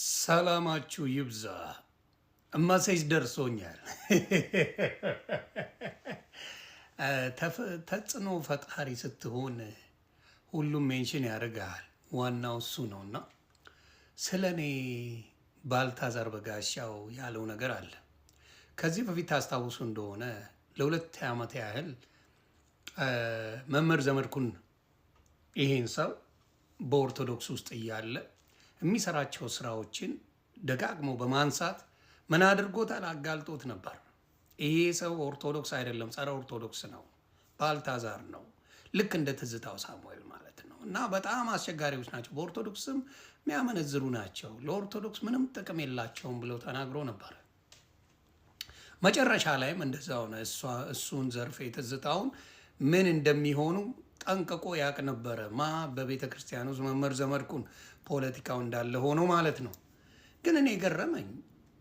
ሰላማችሁ ይብዛ። እማሴጅ ደርሶኛል። ተጽዕኖ ፈጣሪ ስትሆን ሁሉም ሜንሽን ያደርግሃል። ዋናው እሱ ነውና ስለ እኔ ባልታዛር በጋሻው ያለው ነገር አለ። ከዚህ በፊት ታስታውሱ እንደሆነ ለሁለት ዓመት ያህል መምህር ዘመድኩን ይሄን ሰው በኦርቶዶክስ ውስጥ እያለ የሚሰራቸው ስራዎችን ደጋግሞ በማንሳት ምን አድርጎታል? አጋልጦት ነበር። ይሄ ሰው ኦርቶዶክስ አይደለም፣ ጸረ ኦርቶዶክስ ነው፣ ባልታዛር ነው፣ ልክ እንደ ትዝታው ሳሙኤል ማለት ነው። እና በጣም አስቸጋሪዎች ናቸው፣ በኦርቶዶክስም የሚያመነዝሩ ናቸው፣ ለኦርቶዶክስ ምንም ጥቅም የላቸውም ብለው ተናግሮ ነበር። መጨረሻ ላይም እንደዛ ሆነ። እሱን ዘርፌ ትዝታውን ምን እንደሚሆኑ ጠንቅቆ ያቅ ነበረ። በቤተ ክርስቲያን ውስጥ መምህር ዘመድኩን ፖለቲካው እንዳለ ሆኖ ማለት ነው። ግን እኔ ገረመኝ።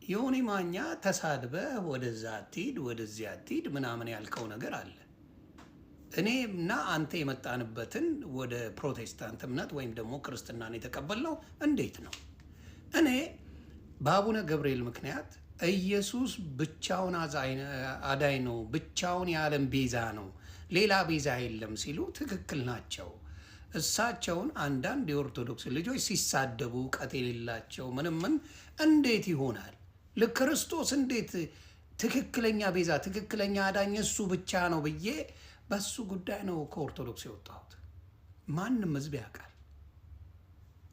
ዮኒ ማኛ ተሳድበ ወደዛ አትሂድ ወደዚያ አትሂድ ምናምን ያልከው ነገር አለ። እኔ እና አንተ የመጣንበትን ወደ ፕሮቴስታንት እምነት ወይም ደግሞ ክርስትናን የተቀበልነው እንዴት ነው? እኔ በአቡነ ገብርኤል ምክንያት ኢየሱስ ብቻውን አዳኝ ነው፣ ብቻውን የዓለም ቤዛ ነው፣ ሌላ ቤዛ የለም ሲሉ ትክክል ናቸው። እሳቸውን አንዳንድ የኦርቶዶክስ ልጆች ሲሳደቡ እውቀት የሌላቸው ምን እንዴት ይሆናል? ለክርስቶስ እንዴት ትክክለኛ ቤዛ ትክክለኛ አዳኝ እሱ ብቻ ነው ብዬ በሱ ጉዳይ ነው ከኦርቶዶክስ የወጣሁት። ማንም ህዝብ ያውቃል።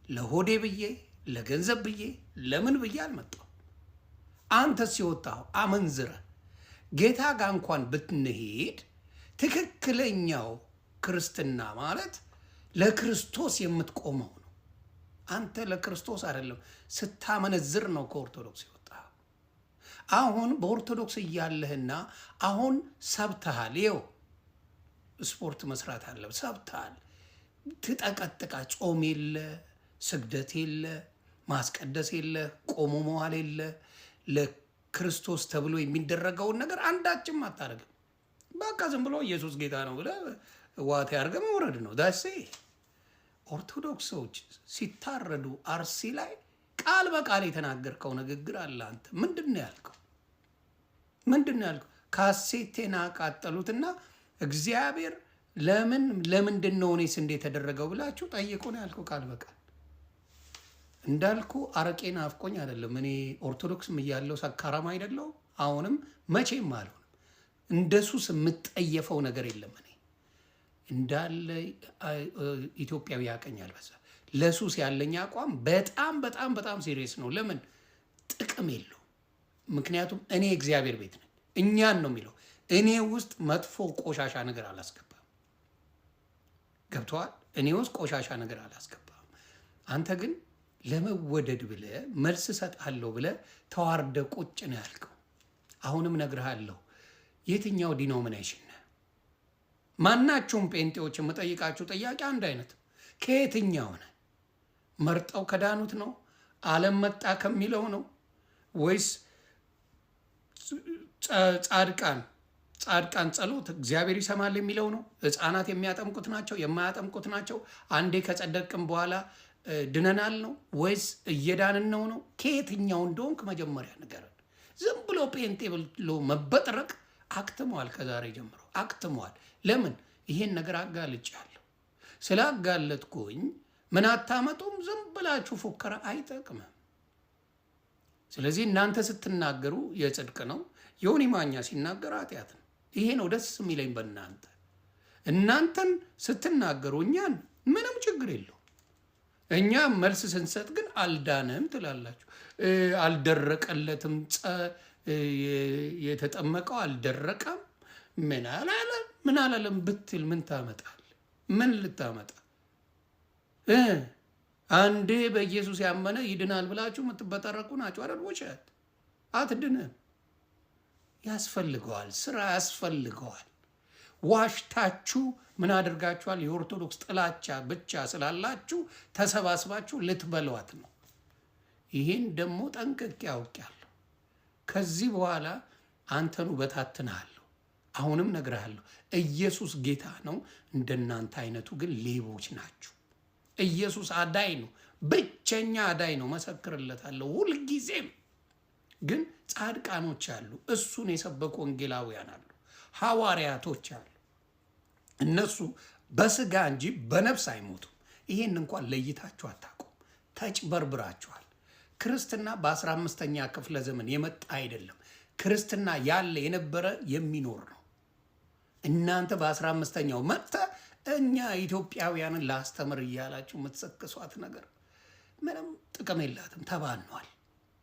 ለሆዴ ብዬ ለገንዘብ ብዬ ለምን ብዬ አልመጣሁ። አንተ ሲወጣው አመንዝረ ጌታ ጋር እንኳን ብትንሄድ ትክክለኛው ክርስትና ማለት ለክርስቶስ የምትቆመው ነው። አንተ ለክርስቶስ አይደለም ስታመነዝር ነው ከኦርቶዶክስ የወጣው። አሁን በኦርቶዶክስ እያለህና አሁን ሰብተሃል። ይኸው ስፖርት መስራት አለ፣ ሰብተሃል። ትጠቀጥቃ ጾም የለ፣ ስግደት የለ፣ ማስቀደስ የለ፣ ቆሞ መዋል የለ። ለክርስቶስ ተብሎ የሚደረገውን ነገር አንዳችም አታደርግም። በቃ ዝም ብሎ ኢየሱስ ጌታ ነው ብለህ ዋቴ አድርገህ መውረድ ነው። ዳሴ ኦርቶዶክሶች ሲታረዱ አርሲ ላይ ቃል በቃል የተናገርከው ንግግር አለ። አንተ ምንድን ነው ያልከው? ምንድን ነው ያልከው? ካሴቴን አቃጠሉትና እግዚአብሔር ለምንድን ነው እኔስ እንዴት ተደረገው ብላችሁ ጠይቁ ነው ያልከው ቃል በቃል። እንዳልኩ አረቄን አፍቆኝ አይደለም። እኔ ኦርቶዶክስም እያለው ሰካራም አይደለው፣ አሁንም መቼም አልሆንም። እንደ ሱስ የምጠየፈው ነገር የለም። እኔ እንዳለ ኢትዮጵያዊ ያቀኛል። በዛ ለሱስ ያለኝ አቋም በጣም በጣም በጣም ሲሪየስ ነው። ለምን? ጥቅም የለው። ምክንያቱም እኔ እግዚአብሔር ቤት ነኝ። እኛን ነው የሚለው። እኔ ውስጥ መጥፎ ቆሻሻ ነገር አላስገባም። ገብተዋል? እኔ ውስጥ ቆሻሻ ነገር አላስገባም። አንተ ግን ለመወደድ ብለ መልስ ሰጣለሁ ብለ ተዋርደ ቁጭ ነው ያልከው። አሁንም ነግርሃለሁ፣ የትኛው ዲኖሚኔሽን ነህ? ማናቸውም ጴንጤዎች የምጠይቃችሁ ጥያቄ አንድ አይነት፣ ከየትኛው ነህ? መርጠው ከዳኑት ነው? ዓለም መጣ ከሚለው ነው? ወይስ ጻድቃን ጸሎት እግዚአብሔር ይሰማል የሚለው ነው? ሕፃናት የሚያጠምቁት ናቸው? የማያጠምቁት ናቸው? አንዴ ከጸደቅም በኋላ ድነናል ነው? ወይስ እየዳንን ነው? ከየትኛው እንደሆንክ መጀመሪያ ንገረን። ዝም ብሎ ጴንጤ ብሎ መበጥረቅ አክትመዋል። ከዛሬ ጀምሮ አክትመዋል። ለምን? ይሄን ነገር አጋልጫለሁ። ስላጋለጥኩኝ ምን አታመጡም? ዝም ብላችሁ ፉከራ አይጠቅምም። ስለዚህ እናንተ ስትናገሩ የጽድቅ ነው፣ ዮኒ ማኛ ሲናገር ኃጢአት ነው። ይሄ ነው ደስ የሚለኝ በእናንተ። እናንተን ስትናገሩ እኛን ምንም ችግር የለው። እኛ መልስ ስንሰጥ ግን አልዳነም ትላላችሁ። አልደረቀለትም፣ የተጠመቀው አልደረቀም፣ ምን አላለም ብትል ምን ታመጣል? ምን ልታመጣ? አንዴ በኢየሱስ ያመነ ይድናል ብላችሁ የምትበጠረቁ ናቸው አይደል? ውሸት። አትድንም። ያስፈልገዋል፣ ስራ ያስፈልገዋል። ዋሽታችሁ ምን አድርጋችኋል? የኦርቶዶክስ ጥላቻ ብቻ ስላላችሁ ተሰባስባችሁ ልትበሏት ነው። ይህን ደግሞ ጠንቅቄ ያውቃለሁ። ከዚህ በኋላ አንተኑ በታትንሃለሁ። አሁንም ነግርሃለሁ፣ ኢየሱስ ጌታ ነው። እንደናንተ አይነቱ ግን ሌቦች ናችሁ። ኢየሱስ አዳኝ ነው፣ ብቸኛ አዳኝ ነው፣ መሰክርለታለሁ ሁልጊዜም። ግን ጻድቃኖች አሉ፣ እሱን የሰበኩ ወንጌላውያን አሉ፣ ሐዋርያቶች አሉ። እነሱ በስጋ እንጂ በነፍስ አይሞቱም። ይሄን እንኳን ለይታችሁ አታውቁም፣ ተጭበርብራችኋል። ክርስትና በ15ኛ ክፍለ ዘመን የመጣ አይደለም። ክርስትና ያለ የነበረ የሚኖር ነው። እናንተ በ15ኛው መጥተ እኛ ኢትዮጵያውያንን ላስተምር እያላችሁ የምትሰክሷት ነገር ምንም ጥቅም የላትም።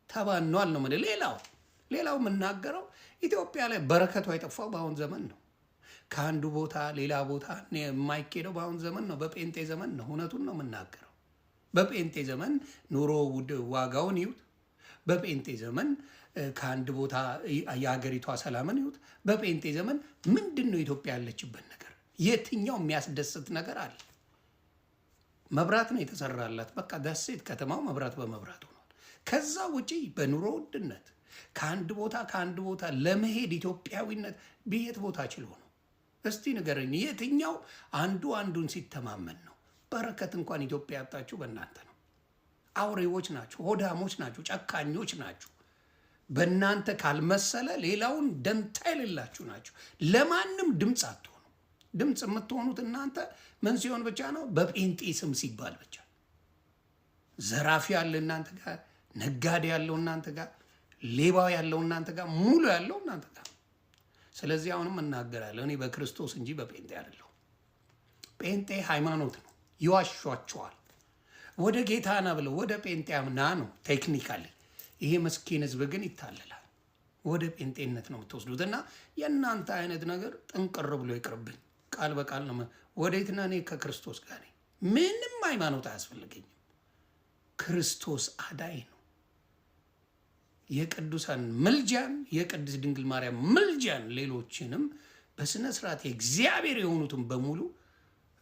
ተባኗል ነው ማለት። ሌላው የምናገረው ኢትዮጵያ ላይ በረከቱ የጠፋው በአሁን ዘመን ነው። ከአንዱ ቦታ ሌላ ቦታ የማይኬደው በአሁን ዘመን ነው፣ በጴንጤ ዘመን ነው። እውነቱን ነው የምናገረው። በጴንጤ ዘመን ኑሮ ዋጋውን ይዩት። በጴንጤ ዘመን ከአንድ ቦታ የሀገሪቷ ሰላምን ይዩት። በጴንጤ ዘመን ምንድን ነው ኢትዮጵያ ያለችበት ነገር? የትኛው የሚያስደስት ነገር አለ? መብራት ነው የተሰራላት። በቃ ደሴት ከተማው መብራት በመብራት ሆኗል። ከዛ ውጪ በኑሮ ውድነት ከአንድ ቦታ ለመሄድ ኢትዮጵያዊነት በየት ቦታ ችሎ ነው? እስቲ ንገረኝ። የትኛው አንዱ አንዱን ሲተማመን ነው? በረከት እንኳን ኢትዮጵያ ያጣችሁ በእናንተ ነው። አውሬዎች ናችሁ፣ ሆዳሞች ናችሁ፣ ጨካኞች ናችሁ። በእናንተ ካልመሰለ ሌላውን ደንታ የሌላችሁ ናችሁ። ለማንም ድምፅ አትሆኑ። ድምፅ የምትሆኑት እናንተ ምን ሲሆን ብቻ ነው? በጴንጤ ስም ሲባል ብቻ። ዘራፊ ያለ እናንተ ጋር፣ ነጋዴ ያለው እናንተ ጋር፣ ሌባ ያለው እናንተ ጋር፣ ሙሉ ያለው እናንተ ጋር። ስለዚህ አሁንም እናገራለሁ፣ እኔ በክርስቶስ እንጂ በጴንጤ አይደለሁ። ጴንጤ ሃይማኖት ነው፣ ይዋሿቸዋል። ወደ ጌታ ና ብለው ወደ ጴንጤ አምና ነው ቴክኒካሊ። ይሄ መስኪን ህዝብ ግን ይታለላል። ወደ ጴንጤነት ነው የምትወስዱት። እና የእናንተ አይነት ነገር ጥንቅር ብሎ ይቅርብኝ። ቃል በቃል ነው። ወዴት ነህ? እኔ ከክርስቶስ ጋር ነኝ። ምንም ሃይማኖት አያስፈልገኝም። ክርስቶስ አዳኝ ነው። የቅዱሳን ምልጃን፣ የቅድስት ድንግል ማርያም ምልጃን፣ ሌሎችንም በስነ ስርዓት የእግዚአብሔር የሆኑትን በሙሉ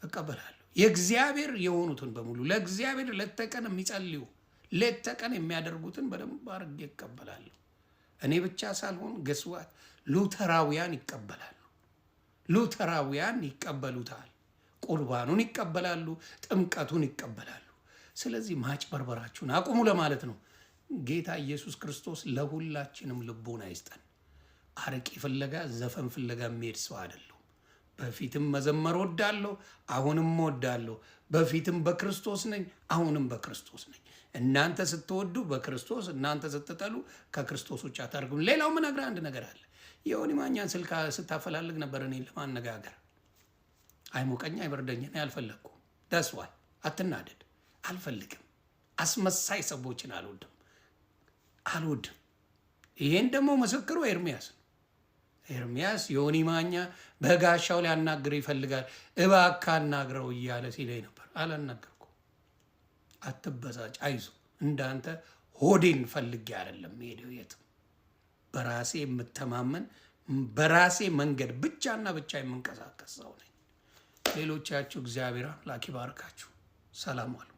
እቀበላለሁ። የእግዚአብሔር የሆኑትን በሙሉ ለእግዚአብሔር ሌት ተቀን የሚጸልዩ ሌት ተቀን የሚያደርጉትን በደንብ አድርጌ ይቀበላለሁ። እኔ ብቻ ሳልሆን ገስዋት ሉተራውያን ይቀበላሉ። ሉተራውያን ይቀበሉታል። ቁርባኑን ይቀበላሉ፣ ጥምቀቱን ይቀበላሉ። ስለዚህ ማጭበርበራችሁን አቁሙ ለማለት ነው። ጌታ ኢየሱስ ክርስቶስ ለሁላችንም ልቦና ይስጠን። አረቄ ፍለጋ፣ ዘፈን ፍለጋ የሚሄድ ሰው አይደለሁ። በፊትም መዘመር ወዳለሁ፣ አሁንም ወዳለሁ። በፊትም በክርስቶስ ነኝ፣ አሁንም በክርስቶስ ነኝ። እናንተ ስትወዱ በክርስቶስ፣ እናንተ ስትጠሉ ከክርስቶስ ውጭ አታርጉም። ሌላው ምነግርህ አንድ ነገር አለ። የዮኒ ማኛን ስልክ ስታፈላልግ ነበር እኔን ለማነጋገር። አይሞቀኝ አይበርደኝ፣ እኔ አልፈለግኩም። ደስዋይ አትናደድ፣ አልፈልግም። አስመሳይ ሰዎችን አልወድም። ይሄን ደግሞ ምስክሩ ኤርሚያስ ነው። ኤርሚያስ ዮኒ ማኛ በጋሻው ሊያናግር ይፈልጋል፣ እባክህ አናግረው እያለ ሲለኝ ነበር። አላናገርኩም። አትበሳጭ፣ አይዞ። እንዳንተ ሆዴን ፈልጌ አይደለም ሄደው የትም። በራሴ የምተማመን በራሴ መንገድ ብቻና ብቻ የምንቀሳቀስ ሰው ነኝ። ሌሎቻችሁ እግዚአብሔር አምላክ ይባርካችሁ። ሰላም ዋሉ።